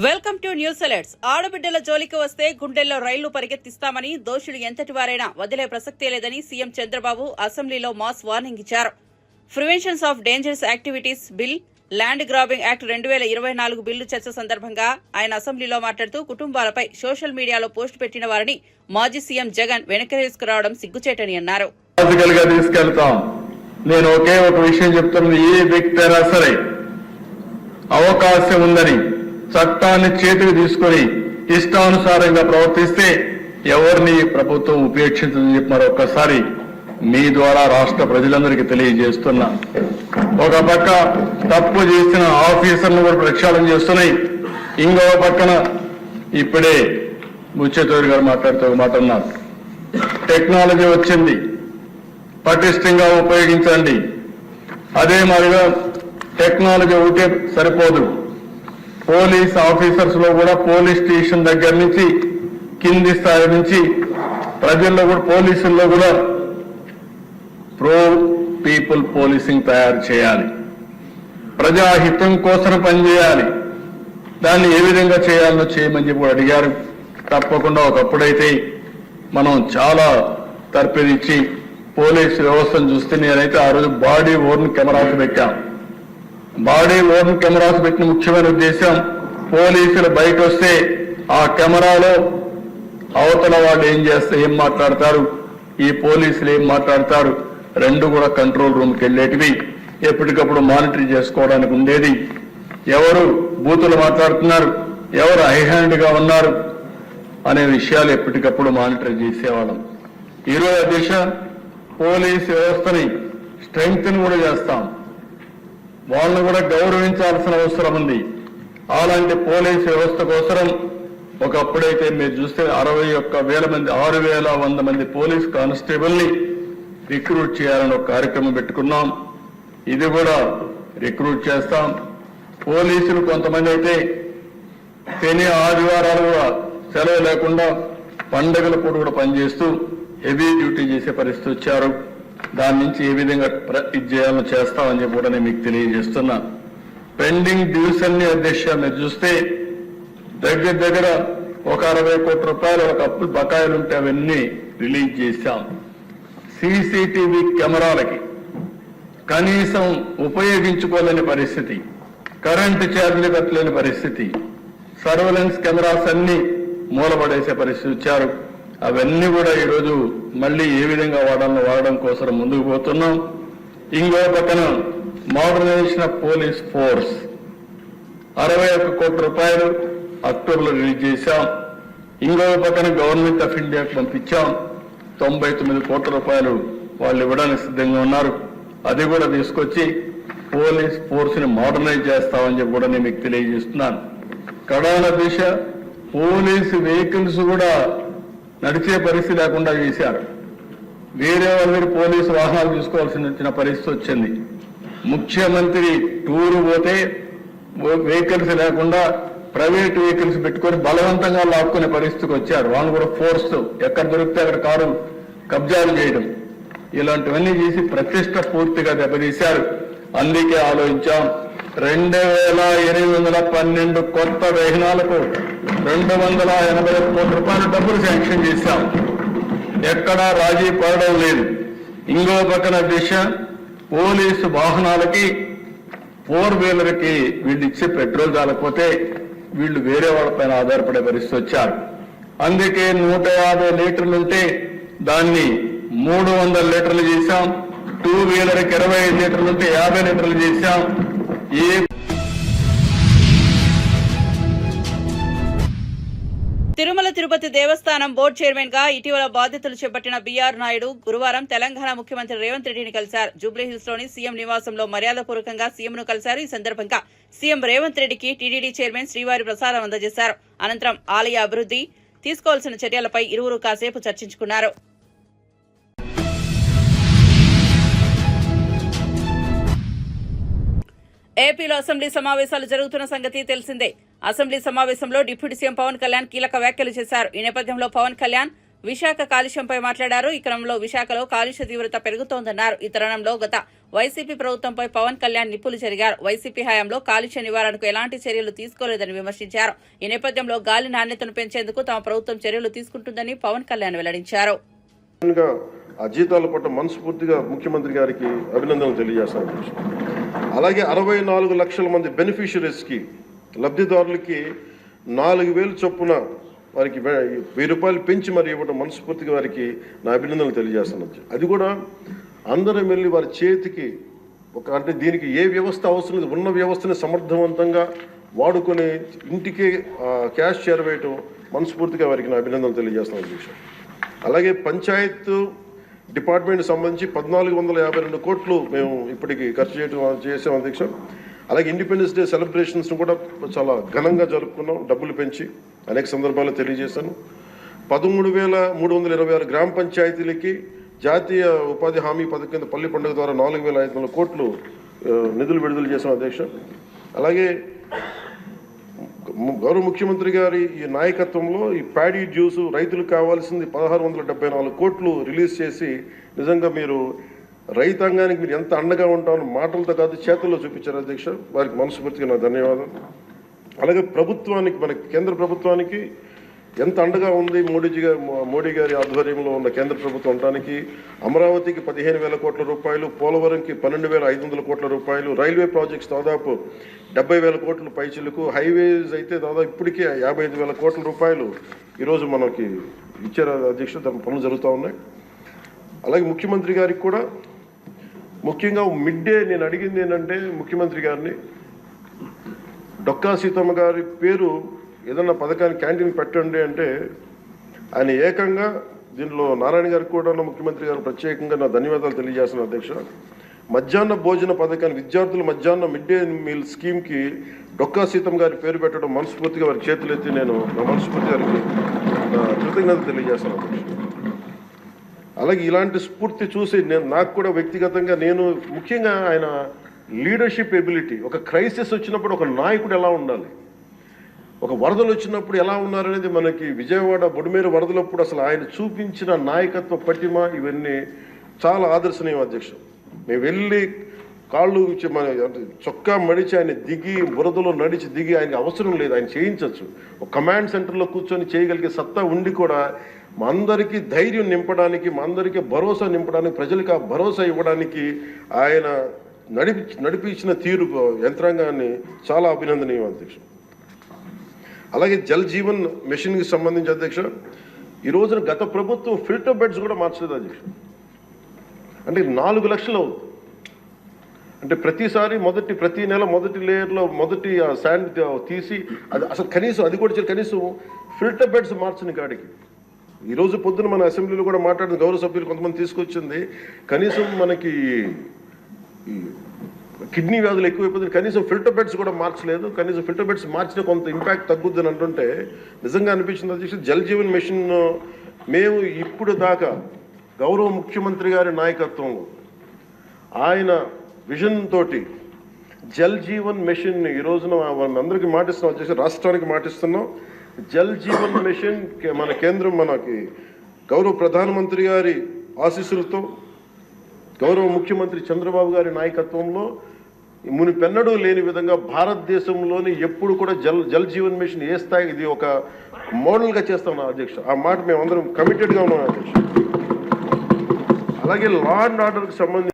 Welcome to news alerts. ఆడబిడ్డల జోలికి వస్తే గుండెల్లో రైళ్లు పరిగెత్తిస్తామని, దోషులు ఎంతటి వారైనా వదిలే ప్రసక్తే లేదని సీఎం చంద్రబాబు అసెంబ్లీలో మాస్ వార్నింగ్ ఇచ్చారు. Preventions of dangerous activities bill, land grabbing act 2024 bill చర్చ సందర్భంగా ఆయన అసెంబ్లీలో మాట్లాడుతూ కుటుంబాలపై సోషల్ మీడియాలో పోస్టు పెట్టిన వారిని మాజీ సీఎం జగన్ వెనక్కి తీసుకురావడం సిగ్గుచేటని అన్నారు. నేను ఒకే ఒక విషయం చెప్తున్నది, ఏ వ్యక్తి అయినా సరే అవకాశం ఉందని చట్టాన్ని చేతికి తీసుకుని ఇష్టానుసారంగా ప్రవర్తిస్తే ఎవరిని ప్రభుత్వం ఉపేక్షించదని చెప్పి మరొకసారి మీ ద్వారా రాష్ట్ర ప్రజలందరికీ తెలియజేస్తున్నా. ఒక పక్క తప్పు చేసిన ఆఫీసర్ను కూడా ప్రక్షాళన చేస్తున్నాయి, ఇంకో పక్కన ఇప్పుడే ముచ్చేతూరి గారు మాట్లాడుతూ మాట అన్నారు. టెక్నాలజీ వచ్చింది, పటిష్టంగా ఉపయోగించండి. అదే మాదిరిగా టెక్నాలజీ ఒకటే సరిపోదు, పోలీస్ ఆఫీసర్స్ లో కూడా పోలీస్ స్టేషన్ దగ్గర నుంచి కింది స్థాయి నుంచి ప్రజల్లో కూడా పోలీసుల్లో కూడా ప్రో పీపుల్ పోలీసింగ్ తయారు చేయాలి. ప్రజాహితం కోసం పనిచేయాలి. దాన్ని ఏ విధంగా చేయాలో చేయమని చెప్పి కూడా అడిగారు. తప్పకుండా ఒకప్పుడైతే మనం చాలా తర్పిదిచ్చి పోలీసు వ్యవస్థను చూస్తే నేనైతే ఆ రోజు బాడీ ఓర్న్ కెమెరాస్ పెట్టాం. బాడీ ఓర్న్ కెమెరాస్ పెట్టిన ముఖ్యమైన ఉద్దేశం, పోలీసులు బయట వస్తే ఆ కెమెరాలో అవతల వాళ్ళు ఏం మాట్లాడతారు, ఈ పోలీసులు ఏం మాట్లాడతారు, రెండు కూడా కంట్రోల్ రూమ్కి వెళ్ళేటివి ఎప్పటికప్పుడు మానిటర్ చేసుకోవడానికి ఉండేది. ఎవరు బూతులు మాట్లాడుతున్నారు, ఎవరు హైహ్యాండ్ గా ఉన్నారు అనే విషయాలు ఎప్పటికప్పుడు మానిటర్ చేసేవాళ్ళం. ఈరోజు దిశ పోలీస్ వ్యవస్థని స్ట్రెంగ్త్ కూడా చేస్తాం, వాళ్ళని కూడా గౌరవించాల్సిన అవసరం ఉంది. అలాంటి పోలీస్ వ్యవస్థ కోసం ఒకప్పుడైతే మీరు చూస్తే 61,000 మంది 6,100 మంది పోలీస్ కానిస్టేబుల్ ని రిక్రూట్ చేయాలని ఒక కార్యక్రమం పెట్టుకున్నాం. ఇది కూడా రిక్రూట్ చేస్తాం. పోలీసులు కొంతమంది అయితే శని ఆదివారాలు కూడా సెలవు లేకుండా పండుగల పూట కూడా పనిచేస్తూ హెవీ డ్యూటీ చేసే పరిస్థితి వచ్చారు. దాని నుంచి ఏ విధంగా ఇది చేయాలో చేస్తామని చెప్పి కూడా నేను మీకు తెలియజేస్తున్నా. పెండింగ్ డ్యూస్ అన్ని అధ్యక్ష మీరు చూస్తే దగ్గర ఒక 60 కోట్ల రూపాయలు ఒక అప్పులు బకాయిలు ఉంటే అవన్నీ రిలీజ్ చేశాం. సీసీటీవీ కెమెరాలకి కనీసం ఉపయోగించుకోలేని పరిస్థితి, కరెంటు ఛార్జీలు కట్టలేని పరిస్థితి, సర్వేలెన్స్ కెమెరాస్ అన్ని మూలపడేసే పరిస్థితి వచ్చారు. అవన్నీ కూడా ఈరోజు మళ్ళీ ఏ విధంగా వాడడం కోసం ముందుకు పోతున్నాం. ఇంకో పక్కన మోడర్నైజేషన్ ఆఫ్ పోలీస్ ఫోర్స్ 61 కోట్ల రూపాయలు అక్టోబర్లో రిలీజ్ చేశాం. ఇంకో పక్కన గవర్నమెంట్ ఆఫ్ ఇండియాకు పంపించాం. 99 కోట్ల రూపాయలు వాళ్ళు ఇవ్వడానికి సిద్ధంగా ఉన్నారు. అది కూడా తీసుకొచ్చి పోలీస్ ఫోర్స్ ని మోడర్నైజ్ చేస్తామని చెప్పి కూడా నేను మీకు తెలియజేస్తున్నాను. కడాన దిశ పోలీసు వెహికల్స్ కూడా నడిచే పరిస్థితి లేకుండా చేశారు. వేరే వాళ్ళ పోలీసు వాహనాలు తీసుకోవాల్సిన పరిస్థితి వచ్చింది. ముఖ్యమంత్రి టూరు పోతే వెహికల్స్ లేకుండా ప్రైవేట్ వెహికల్స్ పెట్టుకొని బలవంతంగా లాక్కునే పరిస్థితికి వచ్చారు. వాళ్ళు కూడా ఫోర్స్ ఎక్కడ దొరికితే అక్కడ కారు కబ్జాలు చేయడం, ఇలాంటివన్నీ చేసి ప్రతిష్ట పూర్తిగా దెబ్బతీశారు. అందుకే ఆలోచించాం, 2,812 కొత్త వాహనాలకు 280 కోట్ల రూపాయల డబ్బులు శాంక్షన్ చేశాం. ఎక్కడా రాజీ పడడం లేదు. ఇంకో పక్కన దిశ పోలీసు వాహనాలకి 4 వీలర్కి వీళ్ళు ఇచ్చే పెట్రోల్ చాలకపోతే వీళ్ళు వేరే వాళ్ళపైన ఆధారపడే పరిస్థితి వచ్చారు. అందుకే 150 లీటర్లుంటే దాన్ని 300 లీటర్లు చేశాం. 2 వీలర్కి 25 లీటర్లుంటే 50 లీటర్లు చేశాం. తిరుమల తిరుపతి దేవస్థానం బోర్డు చైర్మన్ గా ఇటీవల బాధ్యతలు చేపట్టిన బీఆర్ నాయుడు గురువారం తెలంగాణ ముఖ్యమంత్రి రేవంత్ రెడ్డిని కలిశారు. జూబ్లీహిల్స్ లోని సీఎం నివాసంలో మర్యాదపూర్వకంగా సీఎంను కలిశారు. ఈ సందర్భంగా సీఎం రేవంత్ రెడ్డికి టీటీడీ చైర్మన్ శ్రీవారి ప్రసాదం అందజేశారు. అనంతరం ఆలయ అభివృద్ధి, తీసుకోవాల్సిన చర్యలపై ఇరువురు కాసేపు చర్చించుకున్నారు. ఏపీలో అసెంబ్లీ సమావేశాలు జరుగుతున్న సంగతి తెలిసిందే. అసెంబ్లీ సమావేశంలో డిప్యూటీ సీఎం పవన్ కళ్యాణ్ కీలక వ్యాఖ్యలు చేశారు. ఈ నేపథ్యంలో పవన్ కళ్యాణ్ విశాఖ కాలుష్యంపై మాట్లాడారు. ఈ క్రమంలో విశాఖలో కాలుష్య తీవ్రత పెరుగుతోందన్నారు. ఈ తరుణంలో గత వైసీపీ ప్రభుత్వంపై పవన్ కళ్యాణ్ నిప్పులు చెరిగారు. వైసీపీ హయాంలో కాలుష్య నివారణకు ఎలాంటి చర్యలు తీసుకోలేదని విమర్శించారు. ఈ నేపథ్యంలో గాలి నాణ్యతను పెంచేందుకు తమ ప్రభుత్వం చర్యలు తీసుకుంటుందని పవన్ కళ్యాణ్ వెల్లడించారు. ఆ జీతాల పట్ల మనస్ఫూర్తిగా ముఖ్యమంత్రి గారికి అభినందనలు తెలియజేస్తాను. అలాగే 64 లక్షల మంది బెనిఫిషరీస్కి లబ్ధిదారులకి 4,000 చొప్పున వారికి 1,000 రూపాయలు పెంచి మరి ఇవ్వడం మనస్ఫూర్తిగా వారికి నా అభినందనలు తెలియజేస్తాను. అది కూడా అందరం వెళ్ళి వారి చేతికి అంటే దీనికి ఏ వ్యవస్థ అవసరం లేదు, ఉన్న వ్యవస్థని సమర్థవంతంగా వాడుకొని ఇంటికే క్యాష్ చేరవేయటం మనస్ఫూర్తిగా వారికి నా అభినందనలు తెలియజేస్తాను అధ్యక్ష. అలాగే పంచాయత్ డిపార్ట్మెంట్ సంబంధించి 1,452 కోట్లు మేము ఇప్పటికి ఖర్చు చేసాం అధ్యక్ష. అలాగే ఇండిపెండెన్స్ డే సెలబ్రేషన్స్ కూడా చాలా ఘనంగా జరుపుకున్నాం, డబ్బులు పెంచి అనేక సందర్భాల్లో తెలియజేశాను. 13,326 గ్రామ పంచాయతీలకి జాతీయ ఉపాధి హామీ పథకం కింద పల్లి పండుగ ద్వారా 4,500 కోట్లు నిధులు విడుదల చేశాం అధ్యక్ష. అలాగే గౌరవ ముఖ్యమంత్రి గారి ఈ నాయకత్వంలో ఈ ప్యాడీ జ్యూస్ రైతులకు కావాల్సింది 1,674 కోట్లు రిలీజ్ చేసి నిజంగా మీరు రైతాంగానికి మీరు ఎంత అండగా ఉంటారో మాటలతో కాదు చేతుల్లో చూపించారు అధ్యక్ష. వారికి మనస్ఫూర్తిగా నా ధన్యవాదాలు. అలాగే ప్రభుత్వానికి మన కేంద్ర ప్రభుత్వానికి ఎంత అండగా ఉంది మోడీ గారి ఆధ్వర్యంలో ఉన్న కేంద్ర ప్రభుత్వం ఉండడానికి అమరావతికి 15,000 కోట్ల రూపాయలు, పోలవరంకి 12,500 కోట్ల రూపాయలు, రైల్వే ప్రాజెక్ట్స్ దాదాపు 70,000 కోట్ల పైచిలకు, హైవేస్ అయితే దాదాపు ఇప్పటికే 55,000 కోట్ల రూపాయలు ఈరోజు మనకి ఇచ్చారు అధ్యక్ష. దాని పనులు జరుగుతూ ఉన్నాయి. అలాగే ముఖ్యమంత్రి గారికి కూడా ముఖ్యంగా మిడ్ డే నేను అడిగింది ఏంటంటే ముఖ్యమంత్రి గారిని డొక్కా సీతమ్మ గారి పేరు ఏదన్నా పథకాన్ని క్యాంటీన్ పెట్టండి అంటే ఆయన ఏకంగా దీనిలో నారాయణ గారికి కూడా ముఖ్యమంత్రి గారు ప్రత్యేకంగా నా ధన్యవాదాలు తెలియజేస్తున్నాను అధ్యక్ష. మధ్యాహ్న భోజన పథకాన్ని విద్యార్థుల మధ్యాహ్న మిడ్ డే మీల్ స్కీమ్కి డొక్కా సీతమ్మ గారి పేరు పెట్టడం మనస్ఫూర్తిగా వారి చేతులు ఎత్తి నేను నా మనస్ఫూర్తి గారికి కృతజ్ఞతలు తెలియజేస్తున్నాను అధ్యక్ష. అలాగే ఇలాంటి స్ఫూర్తి చూసి నాకు కూడా వ్యక్తిగతంగా నేను ముఖ్యంగా ఆయన లీడర్షిప్ ఎబిలిటీ, ఒక క్రైసిస్ వచ్చినప్పుడు ఒక నాయకుడు ఎలా ఉండాలి, ఒక వరదలు వచ్చినప్పుడు ఎలా ఉన్నారనేది మనకి విజయవాడ బొడిమేరు వరదలప్పుడు అసలు ఆయన చూపించిన నాయకత్వ పటిమ ఇవన్నీ చాలా ఆదర్శనీయం అధ్యక్ష. మేము వెళ్ళి కాళ్ళు మన చొక్కా మడిచి ఆయన దిగి బురదలో నడిచి దిగి ఆయనకి అవసరం లేదు, ఆయన చేయించవచ్చు. ఒక కమాండ్ సెంటర్లో కూర్చొని చేయగలిగే సత్తా ఉండి కూడా మా అందరికీ ధైర్యం నింపడానికి, మా అందరికీ భరోసా నింపడానికి, ప్రజలకు ఆ భరోసా ఇవ్వడానికి ఆయన నడిపించిన తీరు యంత్రాంగాన్ని చాలా అభినందనీయం అధ్యక్ష. అలాగే జల్ జీవన్ మిషన్కి సంబంధించి అధ్యక్ష ఈ రోజున గత ప్రభుత్వం ఫిల్టర్ బెడ్స్ కూడా మార్చలేదు అధ్యక్ష. అంటే 4 లక్షలు అవుతుంది. అంటే ప్రతి నెల మొదటి లేయర్లో మొదటి శాండ్ తీసి అది అసలు కనీసం అది కూడా కనీసం ఫిల్టర్ బెడ్స్ మార్చని కాడికి ఈరోజు పొద్దున మన అసెంబ్లీలో కూడా మాట్లాడిన గౌరవ సభ్యులు కొంతమంది తీసుకొచ్చింది కనీసం మనకి కిడ్నీ వ్యాధులు ఎక్కువైపోతుంది, కనీసం ఫిల్టర్ బెడ్స్ కూడా మార్చలేదు. కనీసం ఫిల్టర్ బెడ్స్ మార్చిన కొంత ఇంపాక్ట్ తగ్గుద్దని అంటుంటే నిజంగా అనిపించింది అధ్యక్ష. జల్ జీవన్ మిషన్ మేము ఇప్పుడు దాకా గౌరవ ముఖ్యమంత్రి గారి నాయకత్వంలో ఆయన విజన్ తోటి జల్ జీవన్ మిషన్ ఈ రోజున అందరికీ మాటిస్తున్నాం అధ్యక్ష, రాష్ట్రానికి మాటిస్తున్నాం. జల్ జీవన్ మిషన్ మన కేంద్రం మనకి గౌరవ ప్రధానమంత్రి గారి ఆశీస్సులతో గౌరవ ముఖ్యమంత్రి చంద్రబాబు గారి నాయకత్వంలో మునిపెన్నడూ లేని విధంగా భారతదేశంలోని ఎప్పుడు కూడా జల్ జీవన్ మిషన్ ఏ స్థాయి ఇది ఒక మోడల్గా చేస్తాం అధ్యక్ష. ఆ మాట మేము అందరం కమిటెడ్గా ఉన్నాం అధ్యక్ష. అలాగే లా అండ్ ఆర్డర్కి సంబంధించి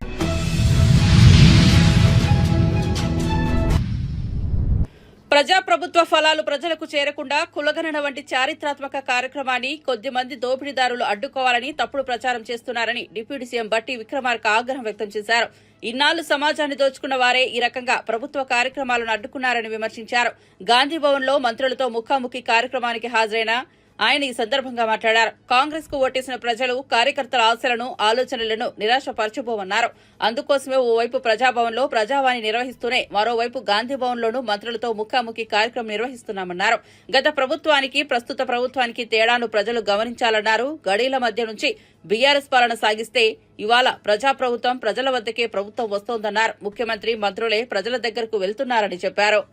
ప్రజాప్రభుత్వ ఫలాలు ప్రజలకు చేరకుండా కులగణన వంటి చారిత్రాత్మక కార్యక్రమాన్ని కొద్దిమంది దోపిడీదారులు అడ్డుకోవాలని తప్పుడు ప్రచారం చేస్తున్నారని డిప్యూటీ సీఎం బట్టి విక్రమార్క ఆగ్రహం వ్యక్తం చేశారు. ఇన్నాళ్లు సమాజాన్ని దోచుకున్న వారే ఈ రకంగా ప్రభుత్వ కార్యక్రమాలను అడ్డుకున్నారని విమర్శించారు. గాంధీభవన్లో మంత్రులతో ముఖాముఖి కార్యక్రమానికి హాజరైన ఆయన ఈ సందర్భంగా మాట్లాడారు. కాంగ్రెస్ కు ఓటేసిన ప్రజలు కార్యకర్తల ఆశలను, ఆలోచనలను నిరాశపరచబోమన్నారు. అందుకోసమే ఓవైపు ప్రజాభవన్లో ప్రజావాణి నిర్వహిస్తూనే మరోవైపు గాంధీభవన్లోనూ మంత్రులతో ముఖాముఖి కార్యక్రమం నిర్వహిస్తున్నామన్నారు. గత ప్రభుత్వానికి ప్రస్తుత ప్రభుత్వానికి తేడాను ప్రజలు గమనించాలన్నారు. గడీల మధ్య నుంచి బీఆర్ఎస్ పాలన సాగిస్తే ఇవాళ ప్రజాప్రభుత్వం ప్రజల వద్దకే ప్రభుత్వం వస్తోందన్నారు. ముఖ్యమంత్రి, మంత్రులే ప్రజల దగ్గరకు వెళ్తున్నారని చెప్పారు.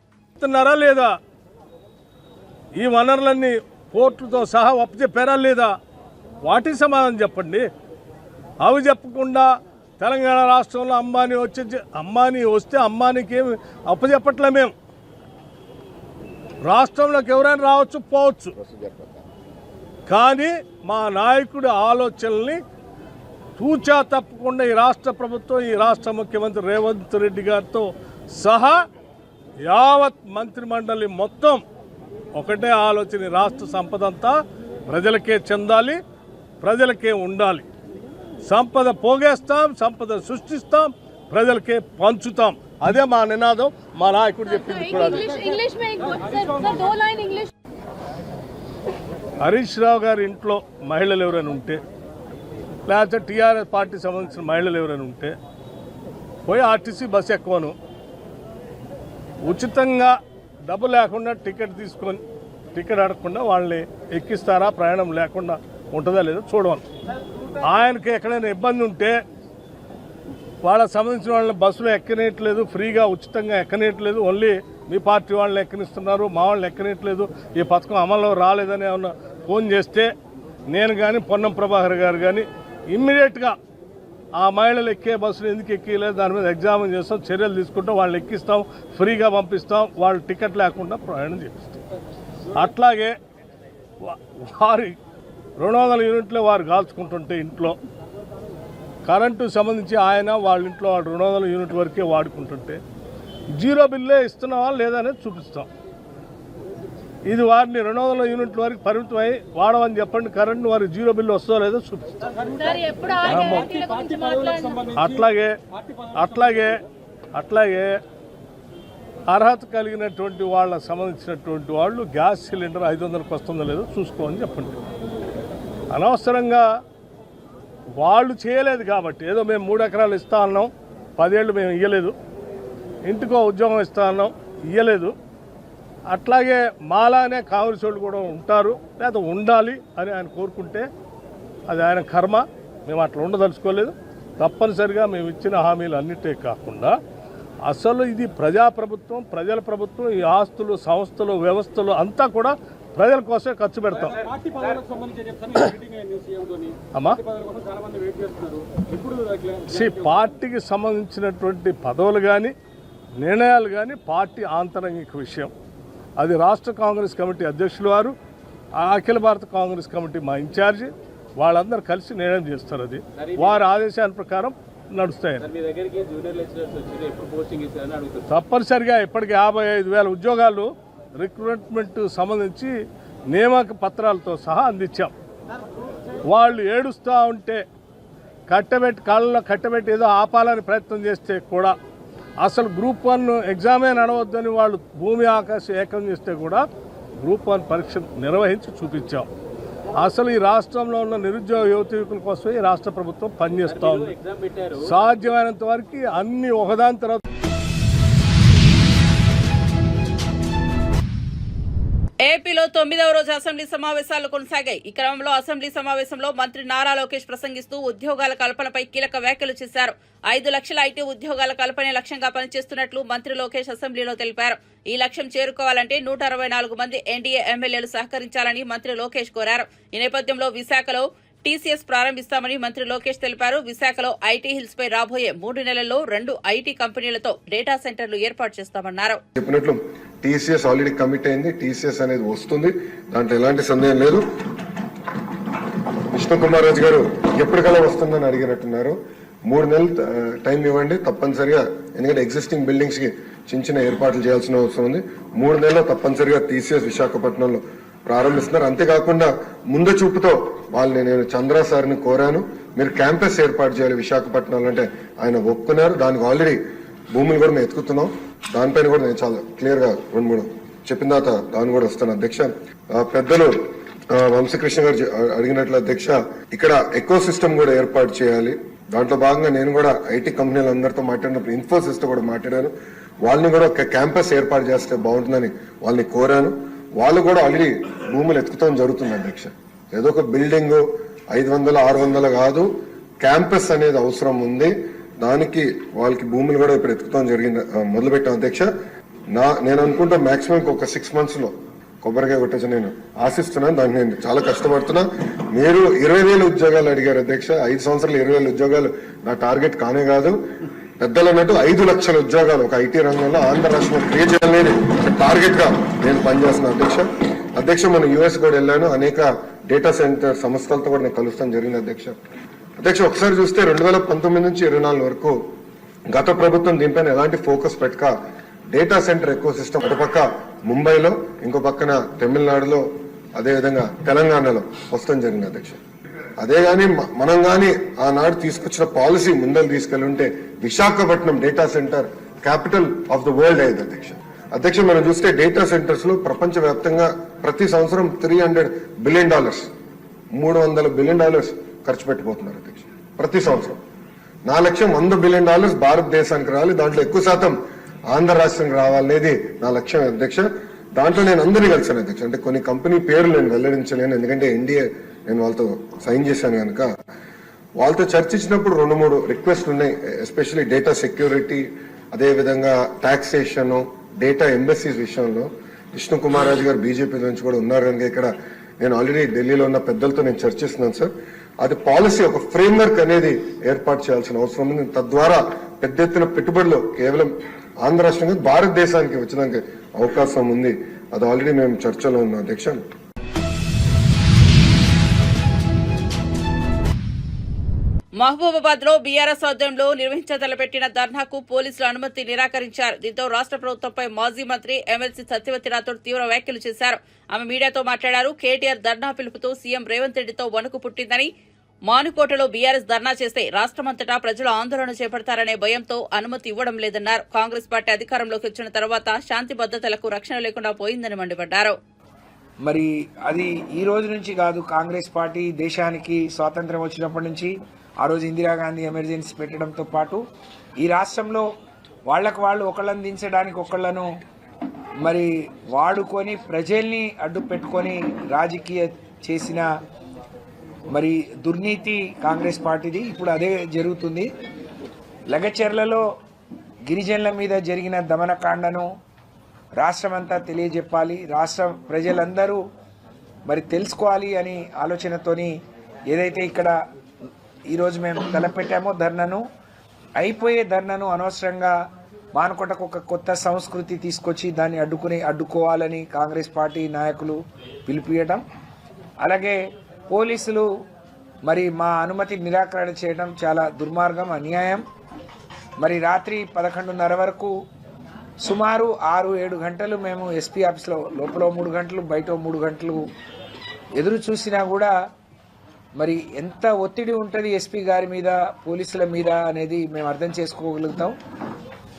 లేదా ఈ వనరులన్నీ పోర్టుతో సహా అప్పచెప్పారా లేదా? వాటికి సమాధానం చెప్పండి. అవి చెప్పకుండా తెలంగాణ రాష్ట్రంలో అంబానీ వస్తే అంబానీకి ఏమి అప్పచెప్పట్లే. మేము రాష్ట్రంలోకి ఎవరైనా రావచ్చు పోవచ్చు, కానీ మా నాయకుడి ఆలోచనల్ని తూచా తప్పకుండా ఈ రాష్ట్ర ప్రభుత్వం, ఈ రాష్ట్ర ముఖ్యమంత్రి రేవంత్ రెడ్డి గారితో సహా యావత్ మంత్రిమండలి మొత్తం ఒకటే ఆలోచన. రాష్ట్ర సంపద అంతా ప్రజలకే చెందాలి, ప్రజలకే ఉండాలి. సంపద పోగేస్తాం, సంపద సృష్టిస్తాం, ప్రజలకే పంచుతాం. అదే మా నినాదం. మా నాయకుడు చెప్పింది కూడా. హరీష్ రావు గారి ఇంట్లో మహిళలు ఎవరైనా ఉంటే, లేకపోతే టీఆర్ఎస్ పార్టీ సంబంధించిన మహిళలు ఎవరైనా ఉంటే పోయి ఆర్టీసీ బస్సు ఎక్కువను ఉచితంగా డబ్బు లేకుండా టికెట్ తీసుకొని టికెట్ అడగకుండా వాళ్ళని ఎక్కిస్తారా, ప్రయాణం లేకుండా ఉంటుందా లేదో చూడవాలి. ఆయనకి ఎక్కడైనా ఇబ్బంది ఉంటే వాళ్ళకి సంబంధించిన వాళ్ళని బస్సులో ఎక్కనేయట్లేదు, ఫ్రీగా ఉచితంగా ఎక్కనేయట్లేదు, ఓన్లీ మీ పార్టీ వాళ్ళని ఎక్కనిస్తున్నారు, మా వాళ్ళని ఎక్కనేయట్లేదు, ఈ పథకం అమల్లో రాలేదని ఏమన్నా ఫోన్ చేస్తే నేను కానీ పొన్నం ప్రభాకర్ గారు కానీ ఇమ్మీడియట్గా ఆ మహిళలు ఎక్కే బస్సులు ఎందుకు ఎక్కిలేదు దాని మీద ఎగ్జామిన్ చేస్తాం, చర్యలు తీసుకుంటాం, వాళ్ళు ఎక్కిస్తాం, ఫ్రీగా పంపిస్తాం, వాళ్ళు టికెట్ లేకుండా ప్రయాణం చేపిస్తాం. అట్లాగే వారి 200 యూనిట్లు వారు కాల్చుకుంటుంటే ఇంట్లో కరెంటు సంబంధించి ఆయన వాళ్ళ ఇంట్లో 200 యూనిట్ వరకే వాడుకుంటుంటే జీరో బిల్లే ఇస్తున్నావా లేదా అనేది చూపిస్తాం. ఇది వారిని 200 యూనిట్ల వరకు పరిమితమై వాడమని చెప్పండి, కరెంటు వారికి జీరో బిల్లు వస్తుందో లేదో చూపిస్తాం. అట్లాగే అర్హత కలిగినటువంటి వాళ్ళకు సంబంధించినటువంటి వాళ్ళు గ్యాస్ సిలిండర్ 500కి వస్తుందో లేదో చూసుకోమని చెప్పండి. అనవసరంగా వాళ్ళు చేయలేదు కాబట్టి ఏదో మేము 3 ఎకరాలు ఇస్తా అన్నాం, 10 ఏళ్ళు మేము ఇవ్వలేదు, ఇంటికో ఉద్యోగం ఇస్తా అన్నాం, ఇవ్వలేదు. అట్లాగే మాలానే కాంగ్రెస్ వాళ్ళు కూడా ఉంటారు లేదా ఉండాలి అని ఆయన కోరుకుంటే అది ఆయన కర్మ. మేము అట్లా ఉండదలుచుకోలేదు. తప్పనిసరిగా మేము ఇచ్చిన హామీలు అన్నిటే కాకుండా అసలు ఇది ప్రజాప్రభుత్వం, ప్రజల ప్రభుత్వం. ఈ ఆస్తులు, సంస్థలు, వ్యవస్థలు అంతా కూడా ప్రజల కోసమే ఖర్చు పెడతాం. పార్టీకి సంబంధించినటువంటి పదవులు కానీ నిర్ణయాలు కానీ పార్టీ ఆంతరంగిక విషయం. అది రాష్ట్ర కాంగ్రెస్ కమిటీ అధ్యక్షులు వారు, అఖిల భారత కాంగ్రెస్ కమిటీ మా ఇన్ఛార్జి, వాళ్ళందరూ కలిసి నిర్ణయం చేస్తారు. అది వారి ఆదేశాల ప్రకారం నడుస్తాయి. తప్పనిసరిగా ఇప్పటికి 55,000 ఉద్యోగాలు రిక్రూట్మెంట్ సంబంధించి నియామక పత్రాలతో సహా అందించాం. వాళ్ళు ఏడుస్తూ ఉంటే కాళ్ళలో కట్టబెట్టి ఏదో ఆపాలని ప్రయత్నం చేస్తే కూడా అసలు గ్రూప్ 1 ఎగ్జామే నడవద్దని వాళ్ళు భూమి ఆకాశం ఏకం చేస్తే కూడా గ్రూప్ 1 పరీక్ష నిర్వహించి చూపించాం. అసలు ఈ రాష్ట్రంలో ఉన్న నిరుద్యోగ యువతీయుల కోసమే ఈ రాష్ట్ర ప్రభుత్వం పనిచేస్తూ ఉంది. సాధ్యమైనంత వరకు అన్ని ఒకదాని తర్వాత ఏపీలో 9వ రోజు అసెంబ్లీ సమావేశాలు కొనసాగాయి. ఈ క్రమంలో అసెంబ్లీ సమావేశంలో మంత్రి నారా లోకేష్ ప్రసంగిస్తూ ఉద్యోగాల కల్పనపై కీలక వ్యాఖ్యలు చేశారు. 5 లక్షల ఐటీ ఉద్యోగాల కల్పనే లక్ష్యంగా పనిచేస్తున్నట్లు మంత్రి లోకేష్ అసెంబ్లీలో తెలిపారు. ఈ లక్ష్యం చేరుకోవాలంటే 164 మంది ఎన్డీఏ ఎమ్మెల్యేలు సహకరించాలని మంత్రి లోకేష్ కోరారు. ఈ నేపథ్యంలో విశాఖలో టీసీఎస్ ప్రారంభిస్తామని మంత్రి లోకేష్ తెలిపారు. విశాఖలో ఐటీ హిల్స్ పై రాబోయే 3 నెలల్లో 2 ఐటీ కంపెనీలతో డేటా సెంటర్లు ఏర్పాటు చేస్తామన్నారు. చెప్పినట్లు టీసీఎస్ ఆల్రెడీ కమిట్ అయింది. టీసీఎస్ అనేది వస్తుంది, దాంట్లో ఎలాంటి సందేహం లేదు. విష్ణు కుమార్ రాజు గారు ఎప్పటికల్లా వస్తుందని అడిగినట్టున్నారు. 3 నెలలు టైం ఇవ్వండి తప్పనిసరిగా, ఎందుకంటే ఎగ్జిస్టింగ్ బిల్డింగ్స్ కి చిన్న ఏర్పాట్లు చేయాల్సిన అవసరం ఉంది. 3 నెలల్లో తప్పనిసరిగా టీసీఎస్ విశాఖపట్నంలో ప్రారంభిస్తున్నారు. అంతేకాకుండా ముందు చూపుతో వాళ్ళని నేను చంద్ర సార్ని కోరాను, మీరు క్యాంపస్ ఏర్పాటు చేయాలి విశాఖపట్నంలో అంటే ఆయన ఒప్పుకున్నారు. దానికి ఆల్రెడీ భూములు కూడా మేము ఎత్తుకుతున్నాం. దానిపైన కూడా నేను చాలా క్లియర్ గా 2-3 చెప్పిన తర్వాత దాని కూడా వస్తాను. అధ్యక్ష, పెద్దలు వంశకృష్ణ గారు అడిగినట్లు అధ్యక్ష, ఇక్కడ ఎకో సిస్టమ్ కూడా ఏర్పాటు చేయాలి. దాంట్లో భాగంగా నేను కూడా ఐటీ కంపెనీలందరితో మాట్లాడినప్పుడు ఇన్ఫోసిస్ తో కూడా మాట్లాడాను. వాళ్ళని కూడా ఒక క్యాంపస్ ఏర్పాటు చేస్తే బాగుంటుందని వాళ్ళని కోరాను. వాళ్ళు కూడా ఆల్రెడీ భూములు ఎత్తుకుతాం జరుగుతుంది అధ్యక్ష. ఏదో ఒక బిల్డింగ్ 500-600 కాదు, క్యాంపస్ అనేది అవసరం ఉంది. దానికి వాళ్ళకి భూములు కూడా ఇప్పుడు ఎత్తుకుతాం జరిగింది, మొదలుపెట్టాం అధ్యక్ష. నేను అనుకుంటా మాక్సిమం ఒక 6 months లో కొబ్బరికాయ కొట్టచ్చు నేను ఆశిస్తున్నాను. దాన్ని నేను చాలా కష్టపడుతున్నా. మీరు 20,000 ఉద్యోగాలు అడిగారు అధ్యక్ష. 5 సంవత్సరాలు 20,000 ఉద్యోగాలు నా టార్గెట్ కానే కాదు. పెద్దలు అన్నట్టు 5 లక్షల ఉద్యోగాలు ఒక ఐటీ రంగంలో ఆంధ్ర రాష్ట్రంలో క్రియేట్ చేయాలని టార్గెట్ గా నేను పనిచేస్తున్నాను అధ్యక్ష. మనం యుఎస్ కూడా వెళ్ళాను. అనేక డేటా సెంటర్ సంస్థలతో కూడా నేను కలుస్తాను జరిగింది అధ్యక్ష. ఒకసారి చూస్తే 2019 నుంచి 24 వరకు గత ప్రభుత్వం దీనిపైన ఎలాంటి ఫోకస్ పెట్టక డేటా సెంటర్ ఎకో సిస్టమ్ అటుపక్క ముంబైలో, ఇంకో పక్కన తమిళనాడులో, అదేవిధంగా తెలంగాణలో వస్తాం జరిగింది అధ్యక్ష. అదే గాని మనం గాని ఆనాడు తీసుకొచ్చిన పాలసీ ముందలు తీసుకెళ్ళి ఉంటే Visakhapatnam data centre capital of the world అయ్యింది అధ్యక్ష. మనం చూస్తే డేటా సెంటర్స్ లో ప్రపంచ వ్యాప్తంగా ప్రతి సంవత్సరం $300 బిలియన్ $300 బిలియన్ ఖర్చు పెట్టిపోతున్నారు అధ్యక్ష ప్రతి సంవత్సరం. నా లక్ష్యం $100 బిలియన్ భారతదేశానికి రావాలి. దాంట్లో ఎక్కువ శాతం ఆంధ్ర రాష్ట్రానికి రావాలనేది నా లక్ష్యం అధ్యక్ష. దాంట్లో నేను అందరినీ కలిసాను అధ్యక్ష. అంటే కొన్ని కంపెనీ పేర్లు నేను వెల్లడించలేను, ఎందుకంటే ఎన్డీఏ నేను వాళ్ళతో సైన్ చేశాను కనుక. వాళ్ళతో చర్చించినప్పుడు 2-3 రిక్వెస్ట్లు ఉన్నాయి. ఎస్పెషల్లీ డేటా సెక్యూరిటీ, అదేవిధంగా టాక్సేషన్, డేటా ఎంబసీస్ విషయంలో. విష్ణు కుమార్ రాజు గారు బీజేపీ నుంచి కూడా ఉన్నారు కనుక ఇక్కడ నేను ఆల్రెడీ ఢిల్లీలో ఉన్న పెద్దలతో నేను చర్చిస్తున్నాను సార్. అది పాలసీ ఒక ఫ్రేమ్వర్క్ అనేది ఏర్పాటు చేయాల్సిన అవసరం ఉంది. తద్వారా పెద్ద ఎత్తున పెట్టుబడులు కేవలం ఆంధ్ర రాష్ట్రంగా భారతదేశానికి వచ్చడానికి అవకాశం ఉంది. అది ఆల్రెడీ మేము చర్చలో ఉన్నాం అధ్యక్ష. మహబూబాబాద్ లో బీఆర్ఎస్ ఆధ్వర్యంలో నిర్వహించతలపెట్టిన ధర్నాకు పోలీసులు అనుమతి నిరాకరించారు. దీంతో రాష్ట్ర ప్రభుత్వంపై మాజీ మంత్రి ఎమ్మెల్సీ సత్యవతి రాథోడ్ తీవ్ర వ్యాఖ్యలు చేశారు. ఆమె మీడియాతో మాట్లాడారు. కేటీఆర్ ధర్నా పిలుపుతో సీఎం రేవంత్ రెడ్డితో వణుకు పుట్టిందని, మానుకోటలో బీఆర్ఎస్ ధర్నా చేస్తే రాష్ట్రమంతటా ప్రజలు ఆందోళన చేపడతారనే భయంతో అనుమతి ఇవ్వడం లేదన్నారు. కాంగ్రెస్ పార్టీ అధికారంలోకి వచ్చిన తర్వాత శాంతి భద్రతలకు రక్షణ లేకుండా పోయిందని మండిపడ్డారు. మరి అది ఈ రోజు నుంచి కాదు, కాంగ్రెస్ పార్టీ దేశానికి స్వాతంత్ర్యం వచ్చినప్పటి నుంచి ఆ రోజు ఇందిరాగాంధీ ఎమర్జెన్సీ పెట్టడంతో పాటు ఈ రాష్ట్రంలో వాళ్లకు వాళ్ళు ఒకళ్ళని దించడానికి ఒకళ్ళను మరి వాడుకొని ప్రజల్ని అడ్డు పెట్టుకొని రాజకీయ చేసిన మరి దుర్నీతి కాంగ్రెస్ పార్టీది. ఇప్పుడు అదే జరుగుతుంది. లగచర్లలో గిరిజనుల మీద జరిగిన దమనకాండను రాష్ట్రమంతా తెలియజెప్పాలి, రాష్ట్ర ప్రజలందరూ మరి తెలుసుకోవాలి అని ఆలోచనతోని ఏదైతే ఇక్కడ ఈరోజు మేము తలపెట్టామో ధర్నాను, అయిపోయే ధర్నాను అనవసరంగా మానుకోటకు ఒక కొత్త సంస్కృతి తీసుకొచ్చి దాన్ని అడ్డుకోవాలని కాంగ్రెస్ పార్టీ నాయకులు పిలుపుయటం, అలాగే పోలీసులు మరి మా అనుమతి నిరాకరణ చేయడం చాలా దుర్మార్గం, అన్యాయం. మరి రాత్రి 11:30 వరకు సుమారు 6-7 గంటలు మేము ఎస్పీ ఆఫీస్లో లోపల 3 గంటలు బయట 3 గంటలు ఎదురు చూసినా కూడా మరి ఎంత ఒత్తిడి ఉంటుంది ఎస్పీ గారి మీద, పోలీసుల మీద అనేది మేము అర్థం చేసుకోగలుగుతాం.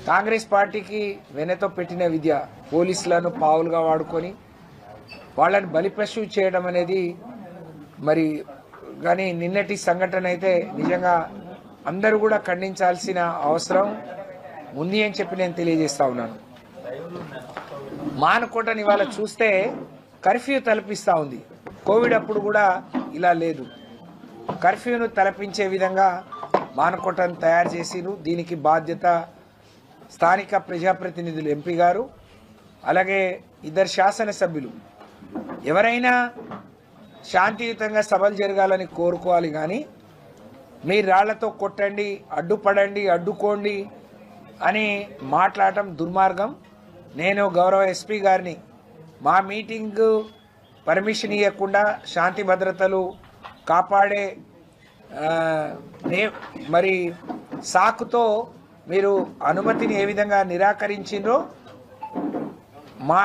కాంగ్రెస్ పార్టీకి వెనతో పెట్టిన విద్య పోలీసులను పావులుగా వాడుకొని వాళ్ళని బలిపశువు చేయడం అనేది మరి. కానీ నిన్నటి సంఘటన అయితే నిజంగా అందరూ కూడా ఖండించాల్సిన అవసరం ఉంది అని చెప్పి నేను తెలియజేస్తా ఉన్నాను. మానుకోటని ఇవాళ చూస్తే కర్ఫ్యూ తలపిస్తూ ఉంది. కోవిడ్ అప్పుడు కూడా ఇలా లేదు. కర్ఫ్యూను తలపించే విధంగా మానుకోటను తయారు చేసిరు. దీనికి బాధ్యత స్థానిక ప్రజాప్రతినిధులు, ఎంపీ గారు, అలాగే 2 శాసనసభ్యులు. ఎవరైనా శాంతియుతంగా సభలు జరగాలని కోరుకోవాలి, కానీ మీరు రాళ్లతో కొట్టండి, అడ్డుపడండి, అడ్డుకోండి అని మాట్లాడటం దుర్మార్గం. నేను గౌరవ ఎస్పీ గారిని మా మీటింగ్ పర్మిషన్ ఇవ్వకుండా శాంతి భద్రతలు కాపాడే మరి సాకుతో మీరు అనుమతిని ఏ విధంగా నిరాకరించిండ్రో, మా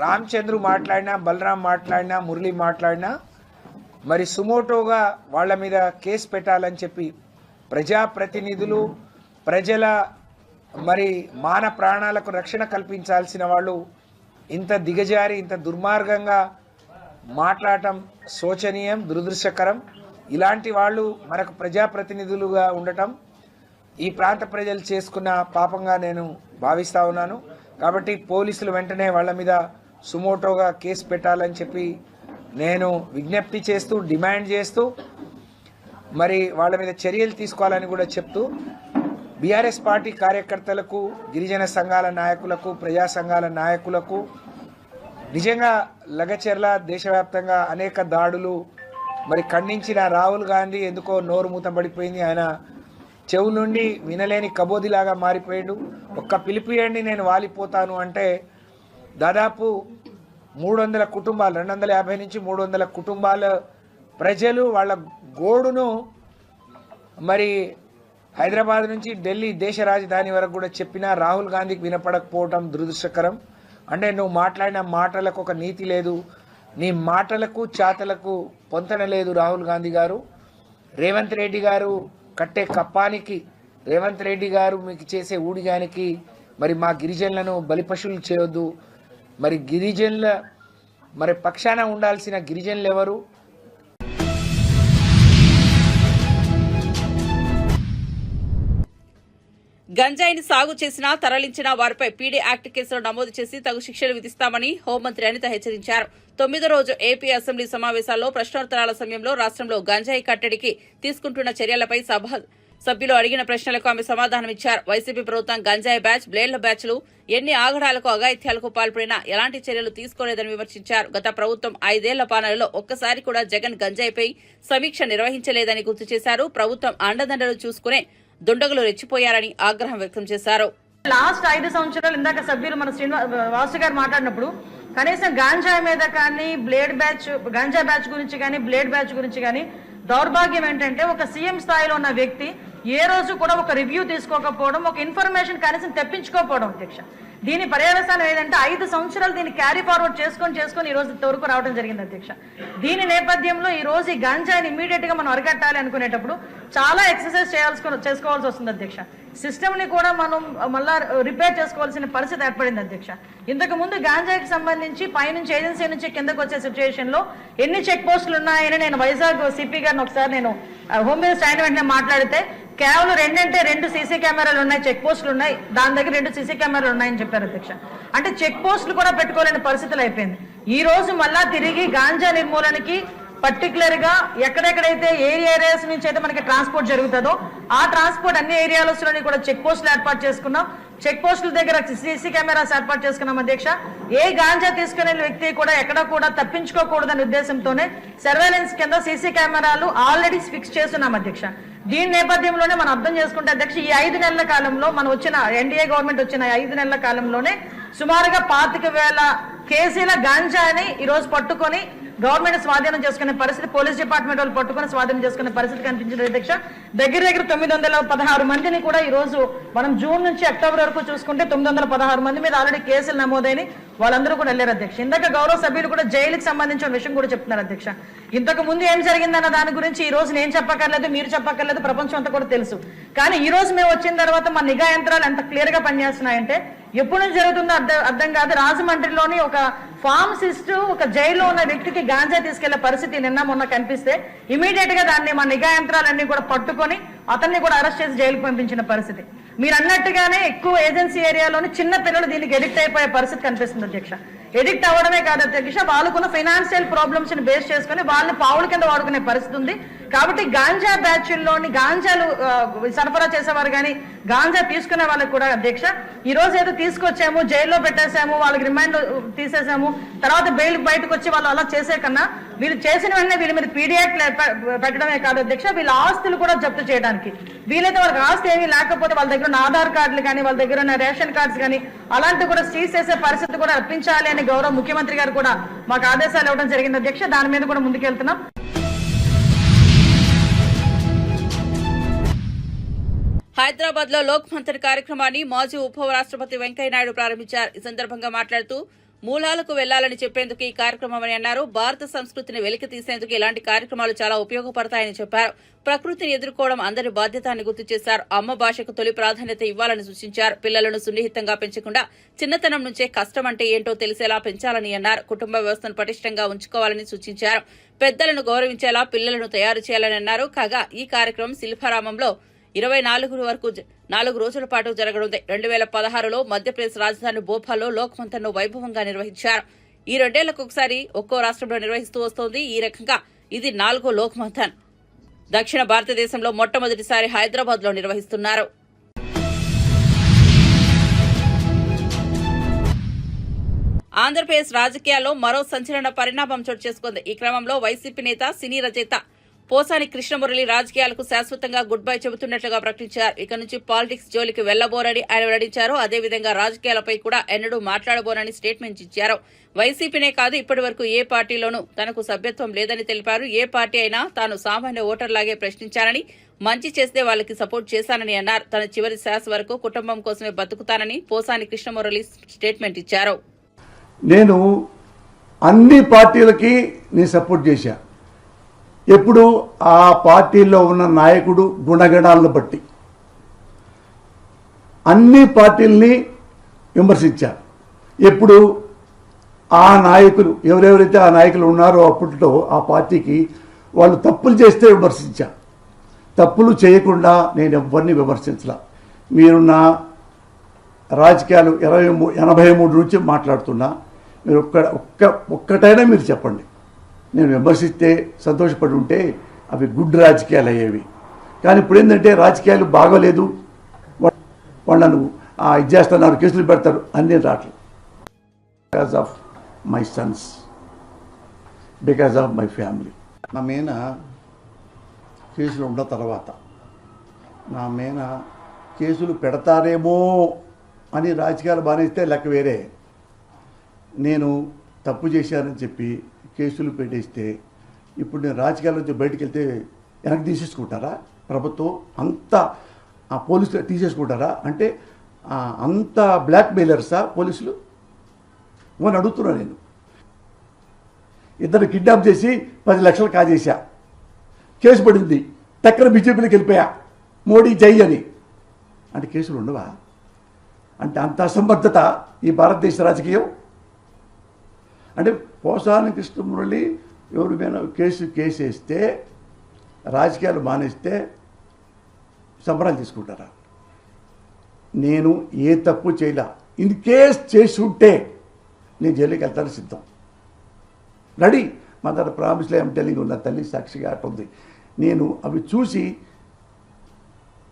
రామచంద్రు మాట్లాడినా, బలరాం మాట్లాడినా, మురళి మాట్లాడినా మరి సుమోటోగా వాళ్ళ మీద కేసు పెట్టాలని చెప్పి ప్రజాప్రతినిధులు, ప్రజల మరి మాన ప్రాణాలకు రక్షణ కల్పించాల్సిన వాళ్ళు ఇంత దిగజారి ఇంత దుర్మార్గంగా మాట్లాడటం శోచనీయం, దురదృష్టకరం. ఇలాంటి వాళ్ళు మనకు ప్రజాప్రతినిధులుగా ఉండటం ఈ ప్రాంత ప్రజలు చేసుకున్న పాపంగా నేను భావిస్తూ ఉన్నాను. కాబట్టి పోలీసులు వెంటనే వాళ్ళ మీద సుమోటోగా కేసు పెట్టాలని చెప్పి నేను విజ్ఞప్తి చేస్తూ, డిమాండ్ చేస్తూ మరి వాళ్ళ మీద చర్యలు తీసుకోవాలని కూడా చెప్తూ, బీఆర్ఎస్ పార్టీ కార్యకర్తలకు, గిరిజన సంఘాల నాయకులకు, ప్రజా సంఘాల నాయకులకు నిజంగా లగచెర్ల దేశవ్యాప్తంగా అనేక దాడులు మరి ఖండించిన రాహుల్ గాంధీ ఎందుకో నోరు మూతం పడిపోయింది. ఆయన చెవు నుండి వినలేని కబోదిలాగా మారిపోయాడు. ఒక్క పిలిపియండి నేను వాలిపోతాను అంటే దాదాపు 300 కుటుంబాలు, 250 నుంచి 300 కుటుంబాల ప్రజలు వాళ్ళ గోడును మరి హైదరాబాద్ నుంచి ఢిల్లీ దేశ రాజధాని వరకు కూడా చెప్పినా రాహుల్ గాంధీకి వినపడకపోవడం దురదృష్టకరం. అంటే నువ్వు మాట్లాడిన మాటలకు ఒక నీతి లేదు, నీ మాటలకు చాతలకు పొంతన లేదు. రాహుల్ గాంధీ గారు, రేవంత్ రెడ్డి గారు కట్టే కప్పానికి, రేవంత్ రెడ్డి గారు మీకు చేసే ఊడిగానికి మరి మా గిరిజనులను బలిపశువులు చేయొద్దు. మరి గిరిజనుల మరి పక్షాన ఉండాల్సిన గిరిజనులు ఎవరు? గంజాయిని సాగు చేసినా తరలించిన వారిపై పీడీ యాక్ట్ కేసులు నమోదు చేసి తగు శిక్షలు విధిస్తామని హోంమంత్రి అనిత హెచ్చరించారు. 9వ రోజు ఏపీ అసెంబ్లీ సమావేశాల్లో ప్రశ్నోత్తరాల సమయంలో రాష్ట్రంలో గంజాయి కట్టడికి తీసుకుంటున్న చర్యలపై సభ్యులు అడిగిన ప్రశ్నలకు ఆమె సమాధానమిచ్చారు. వైసీపీ ప్రభుత్వం గంజాయి బ్యాచ్, బ్లేడ్ల బ్యాచ్లు ఎన్ని ఆగడాలకు, అఘాయిత్యాలకు పాల్పడినా ఎలాంటి చర్యలు తీసుకోలేదని విమర్శించారు. గత ప్రభుత్వం 5 ఏళ్ల పాలనలో ఒక్కసారి కూడా జగన్ గంజాయిపై సమీక్ష నిర్వహించలేదని గుర్తు చేశారు. ప్రభుత్వం అండదండలు చూసుకునే దుండగులు రెచ్చిపోయారని ఆగ్రహం వ్యక్తం చేశారు. లాస్ట్ 5 సంవత్సరాలు ఇందాక సభ్యులు మన శ్రీనివాస్ గారు మాట్లాడినప్పుడు కనీసం గాంజాయి మీద కానీ, బ్లేడ్ బ్యాచ్, గాంజా బ్యాచ్ గురించి కానీ, బ్లేడ్ బ్యాచ్ గురించి కానీ దౌర్భాగ్యం ఏంటంటే ఒక సీఎం స్థాయిలో ఉన్న వ్యక్తి ఏ రోజు కూడా ఒక రివ్యూ తీసుకోకపోవడం, ఒక ఇన్ఫర్మేషన్ కనీసం తెప్పించుకోకపోవడం అధ్యక్ష. దీని పర్యవసానం ఏదంటే 5 సంవత్సరాలు దీన్ని క్యారీ ఫార్వర్డ్ చేసుకొని ఈ రోజు ఇంతవరకు రావడం జరిగింది అధ్యక్ష. దీని నేపథ్యంలో ఈ రోజు ఈ గంజాయిని ఇమీడియట్ గా మనం అరికట్టాలి అనుకునేటప్పుడు చాలా ఎక్సర్సైజ్ చేసుకోవాల్సి వస్తుంది అధ్యక్ష. సిస్టమ్ ని కూడా మనం మళ్ళా రిపేర్ చేసుకోవాల్సిన పరిస్థితి ఏర్పడింది అధ్యక్ష. ఇంతకు ముందు గాంజాయికి సంబంధించి పైనుంచి ఏజెన్సీ నుంచి కిందకు వచ్చే సిచ్యువేషన్ లో ఎన్ని చెక్ పోస్టులు ఉన్నాయని నేను వైజాగ్ సిపి గారిని ఒకసారి నేను హోమ్ మినిస్టర్ అయిన వెంటనే మాట్లాడితే కేవలం 2 సీసీ కెమెరాలు ఉన్నాయి, చెక్ పోస్టులు ఉన్నాయి, దాని దగ్గర 2 సీసీ కెమెరాలు ఉన్నాయని చెప్పారు అధ్యక్ష. అంటే చెక్ పోస్టులు కూడా పెట్టుకోలేని పరిస్థితులు అయిపోయింది. ఈ రోజు మళ్ళా తిరిగి గాంజా నిర్మూలనకి పర్టికులర్ గా ఎక్కడెక్కడైతే ఏరియాస్ నుంచి అయితే మనకి ట్రాన్స్పోర్ట్ జరుగుతుందో ఆ ట్రాన్స్పోర్ట్ అన్ని ఏరియాలలోని కూడా చెక్ పోస్టులు ఏర్పాటు చేసుకున్నాం. చెక్ పోస్టుల దగ్గర సీసీ కెమెరాస్ ఏర్పాటు చేసుకున్నాం అధ్యక్ష. ఏ గాంజా తీసుకునే వ్యక్తి కూడా ఎక్కడ కూడా తప్పించుకోకూడదనే ఉద్దేశంతోనే సర్వేలెన్స్ కింద సీసీ కెమెరాలు ఆల్రెడీ ఫిక్స్ చేస్తున్నాం అధ్యక్ష. దీని నేపథ్యంలోనే మనం అర్థం చేసుకుంటే అధ్యక్ష, ఈ 5 నెలల కాలంలో మనం వచ్చిన ఎన్డీఏ గవర్నమెంట్ వచ్చిన 5 నెలల కాలంలోనే సుమారుగా 25,000 కేజీల గాంజాని ఈ రోజు పట్టుకొని గవర్నమెంట్ స్వాధీనం చేసుకునే పరిస్థితి, పోలీస్ డిపార్ట్మెంట్ వాళ్ళు పట్టుకుని స్వాధీనం చేసుకునే పరిస్థితి కనిపించింది అధ్యక్ష. దగ్గర 916 మందిని కూడా ఈ రోజు మనం జూన్ నుంచి అక్టోబర్ వరకు చూసుకుంటే 916 మంది మీద ఆల్రెడీ కేసులు నమోదైన వాళ్ళందరూ కూడా వెళ్ళారు అధ్యక్ష. ఇందాక గౌరవ సభ్యులు కూడా జైలుకి సంబంధించిన విషయం కూడా చెప్తున్నారు అధ్యక్ష. ఇంతకు ముందు ఏం జరిగిందన్న దాని గురించి ఈ రోజు నేను చెప్పక్కర్లేదు, మీరు చెప్పక్కర్లేదు, ప్రపంచం అంతా కూడా తెలుసు. కానీ ఈ రోజు మేము వచ్చిన తర్వాత మా నిఘా యంత్రాలు ఎంత క్లియర్ గా పనిచేస్తున్నాయంటే ఎప్పుడు నుంచి జరుగుతుందో అర్థం కాదు. రాజమండ్రిలోని ఒక ఫార్మసిస్ట్ ఒక జైల్లో ఉన్న వ్యక్తికి గాంజా తీసుకెళ్లే పరిస్థితి నిన్న మొన్న కనిపిస్తే ఇమీడియట్ గా దాన్ని మా నిఘా యంత్రాలన్నీ కూడా పట్టుకొని అతన్ని కూడా అరెస్ట్ చేసి జైలుకు పంపించిన పరిస్థితి. మీరు అన్నట్టుగానే ఎక్కువ ఏజెన్సీ ఏరియాలోని చిన్న పిల్లలు దీనికి ఎడిక్ట్ అయిపోయే పరిస్థితి కనిపిస్తుంది అధ్యక్ష. ఎడిక్ట్ అవ్వడమే కాదు అధ్యక్ష, వాళ్ళకున్న ఫైనాన్షియల్ ప్రాబ్లమ్స్ ని బేస్ చేసుకుని వాళ్ళని పావుల కింద వాడుకునే పరిస్థితి ఉంది. కాబట్టి గాంజా బ్యాచ్ల్లోని గాంజాలు సరఫరా చేసేవారు కానీ గాంజా తీసుకునే వాళ్ళకి కూడా అధ్యక్ష ఈ రోజు ఏదో తీసుకొచ్చాము, జైల్లో పెట్టేశాము, వాళ్ళకి రిమాండ్ తీసేసాము, తర్వాత బెయిల్ బయటకు వచ్చి వాళ్ళు అలా చేసే కన్నా వీళ్ళు చేసిన వెంటనే వీళ్ళ మీద పీడియాక్ట్ పెట్టడమే కాదు అధ్యక్ష, వీళ్ళ ఆస్తులు కూడా జప్తు చేయడానికి వీలైతే వాళ్ళకి ఆస్తి ఏమీ లేకపోతే వాళ్ళ దగ్గర ఉన్న ఆధార్ కార్డులు కానీ వాళ్ళ దగ్గర ఉన్న రేషన్ కార్డ్స్ కానీ అలాంటివి కూడా సీజ్ చేసే పరిస్థితి కూడా రప్పించాలి అని గౌరవ ముఖ్యమంత్రి గారు కూడా మాకు ఆదేశాలు ఇవ్వడం జరిగింది అధ్యక్ష. దాని మీద కూడా ముందుకెళ్తున్నాం. హైదరాబాద్ లో లోక్ మంథన్ కార్యక్రమాన్ని మాజీ ఉపరాష్ట్రపతి వెంకయ్యనాయుడు ప్రారంభించారు. ఈ సందర్భంగా మాట్లాడుతూ మూలాలకు వెళ్లాలని చెప్పేందుకు ఈ కార్యక్రమం అని అన్నారు. భారత సంస్కృతిని వెలికి తీసేందుకు ఇలాంటి కార్యక్రమాలు చాలా ఉపయోగపడతాయని చెప్పారు. ప్రకృతిని ఎదుర్కోవడం అందరి బాధ్యత అని గుర్తు చేశారు. అమ్మ భాషకు తొలి ప్రాధాన్యత ఇవ్వాలని సూచించారు. పిల్లలను సున్నిహితంగా పెంచకుండా చిన్నతనం నుంచే కష్టం అంటే ఏంటో తెలిసేలా పెంచాలని అన్నారు. కుటుంబ వ్యవస్థను పటిష్టంగా ఉంచుకోవాలని సూచించారు. పెద్దలను గౌరవించేలా పిల్లలను తయారు చేయాలని అన్నారు. కాగా ఈ కార్యక్రమం శిల్పారామంలో 4 రోజుల పాటు జరగనుంది. 2016లో మధ్యప్రదేశ్ రాజధాని భోపాల్లో లోక్ మంథన్ ను వైభవంగా నిర్వహించారు. ఈ 2 ఏళ్లకు ఒకసారి ఒక్కో రాష్ట్రంలో నిర్వహిస్తూ వస్తోంది. ఈ రకంగా ఇది 4వ లోక్ మంథన్. దక్షిణ భారతదేశంలో మొట్టమొదటిసారి హైదరాబాద్ లో నిర్వహిస్తున్నారు. ఆంధ్రప్రదేశ్ రాజకీయాల్లో మరో సంచలన పరిణామం చోటు చేసుకుంది. ఈ క్రమంలో వైసీపీ నేత సినీ రచయిత పోసాని కృష్ణమురళి రాజకీయాలకు శాశ్వతంగా గుడ్ బై చెబుతున్నట్లుగా ప్రకటించారు. ఇక నుంచి పాలిటిక్స్ జోలికి వెళ్లబోరని ఆయన వెల్లడించారు. అదేవిధంగా రాజకీయాలపై కూడా ఎన్నడూ మాట్లాడబోనని స్టేట్మెంట్ ఇచ్చారు. వైసీపీనే కాదు ఇప్పటి వరకు ఏ పార్టీలోనూ తనకు సభ్యత్వం లేదని తెలిపారు. ఏ పార్టీ అయినా తాను సామాన్య ఓటర్లాగే ప్రశ్నించానని, మంచి చేస్తే వాళ్ళకి సపోర్ట్ చేశానని అన్నారు. తన చివరి శ్వాస వరకు కుటుంబం కోసమే బతుకుతానని పోసాని కృష్ణమురళి స్టేట్మెంట్ ఇచ్చారు. నేను అన్ని పార్టీలకి నేను సపోర్ట్ చేశా. ఎప్పుడు ఆ పార్టీలో ఉన్న నాయకుడు గుణగణాలను బట్టి అన్ని పార్టీల్ని విమర్శించా. ఎప్పుడు ఆ నాయకులు ఎవరెవరైతే ఆ నాయకులు ఉన్నారో అప్పట్లో ఆ పార్టీకి వాళ్ళు తప్పులు చేస్తే విమర్శించా. తప్పులు చేయకుండా నేను ఎవరిని విమర్శించలా. మీరు నా రాజకీయాలు 83 నుంచి మాట్లాడుతున్నా. మీరు ఒక్కటైనా మీరు చెప్పండి. నేను విమర్శిస్తే సంతోషపడి ఉంటే అవి గుడ్ రాజకీయాలు అయ్యేవి. కానీ ఇప్పుడు ఏంటంటే రాజకీయాలు బాగోలేదు, వాళ్ళను ఇది చేస్తున్నారు, కేసులు పెడతారు, అన్నీ రావట్లేదు. Because of my Sons, because of my family. నా మీద కేసులు ఉన్న తర్వాత నా మీద కేసులు పెడతారేమో అని రాజకీయాలు బానేస్తే లెక్క వేరే. నేను తప్పు చేశానని చెప్పి కేసులు పెట్టేస్తే ఇప్పుడు నేను రాజకీయాల నుంచి బయటకు వెళ్తే వెనక్కి తీసేసుకుంటారా? ప్రభుత్వం అంతా ఆ పోలీసులు తీసేసుకుంటారా? అంటే అంత బ్లాక్ మెయిలర్సా పోలీసులు అని అడుగుతున్నా. నేను ఇద్దరు కిడ్నాప్ చేసి 10 లక్షలు కాజేశా, కేసు పడింది, టక్కన బీజేపీలోకి వెళ్ళిపోయా, మోడీ జై అని. అంటే కేసులు ఉండవా? అంటే అంత అసమర్థత ఈ భారతదేశ రాజకీయం. అంటే పోసాని కృష్ణమురళి ఎవరి మీద కేసు వేస్తే రాజకీయాలు మానేస్తే సంబరాలు తీసుకుంటారా? నేను ఏ తప్పు చేయలే. ఇన్ కేస్ చేసి ఉంటే నేను జైలుకి వెళ్తాను సిద్ధం, రెడీ. మదర్ ప్రామిస్లో ఏం టెలింగ్ ఉన్న తల్లి సాక్షిగా అట్టుంది. నేను అవి చూసి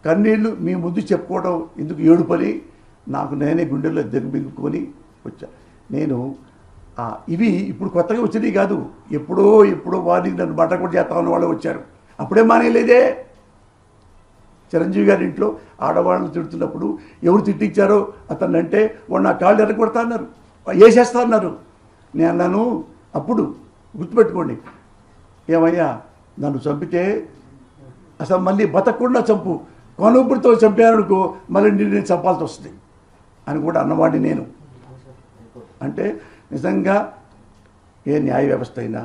కన్నీళ్ళు మీ ముందు చెప్పుకోవడం ఎందుకు ఏడుపని నాకు నేనే గుండెల్లో దిగబింగుకొని వచ్చా. నేను ఇవి ఇప్పుడు కొత్తగా వచ్చినాయి కాదు, ఎప్పుడో వారికి నన్ను బట్ట కూడా చేస్తామని వాళ్ళు వచ్చారు. అప్పుడే మానేయలేదే. చిరంజీవి గారి ఇంట్లో ఆడవాళ్ళని తిడుతున్నప్పుడు ఎవరు తిట్టించారో అతన్ని అంటే వాడు నా కాళ్ళు ఎరగొడతా అన్నారు, వేసేస్తా అన్నారు. నేను అన్నాను అప్పుడు, గుర్తుపెట్టుకోండి, ఏమయ్యా నన్ను చంపితే అసలు మళ్ళీ బతకకుండా చంపు, కొనుపుడితో చంపానుకో మళ్ళీ నేను చంపాల్సి వస్తుంది అని కూడా అన్నవాడిని నేను. అంటే నిజంగా ఏ న్యాయ వ్యవస్థ అయినా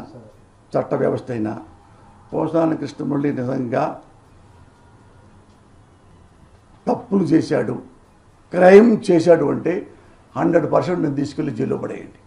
చట్ట వ్యవస్థ అయినా పోసాని కృష్ణమురళి నిజంగా తప్పులు చేశాడు, క్రైమ్ చేశాడు అంటే 100% నేను తీసుకెళ్లి జైల్లో పడేయండి.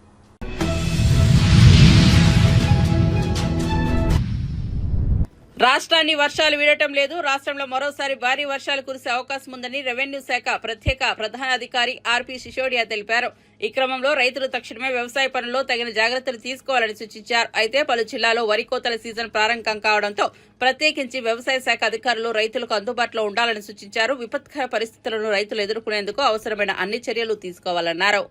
రాష్ట్రాన్ని వర్షాలు వీడటం లేదు. రాష్ట్రంలో మరోసారి భారీ వర్షాలు కురిసే అవకాశం ఉందని రెవెన్యూ శాఖ ప్రత్యేక ప్రధానాధికారి ఆర్పి సిసోడియా తెలిపారు. ఈ క్రమంలో రైతులు తక్షణమే వ్యవసాయ పనుల్లో తగిన జాగ్రత్తలు తీసుకోవాలని సూచించారు. అయితే పలు జిల్లాలో వరి కోతల సీజన్ ప్రారంభం కావడంతో ప్రత్యేకించి వ్యవసాయ శాఖ అధికారులు రైతులకు అందుబాటులో ఉండాలని సూచించారు. విపత్కర పరిస్థితులను రైతులు ఎదుర్కొనేందుకు అవసరమైన అన్ని చర్యలు తీసుకోవాలన్నారు.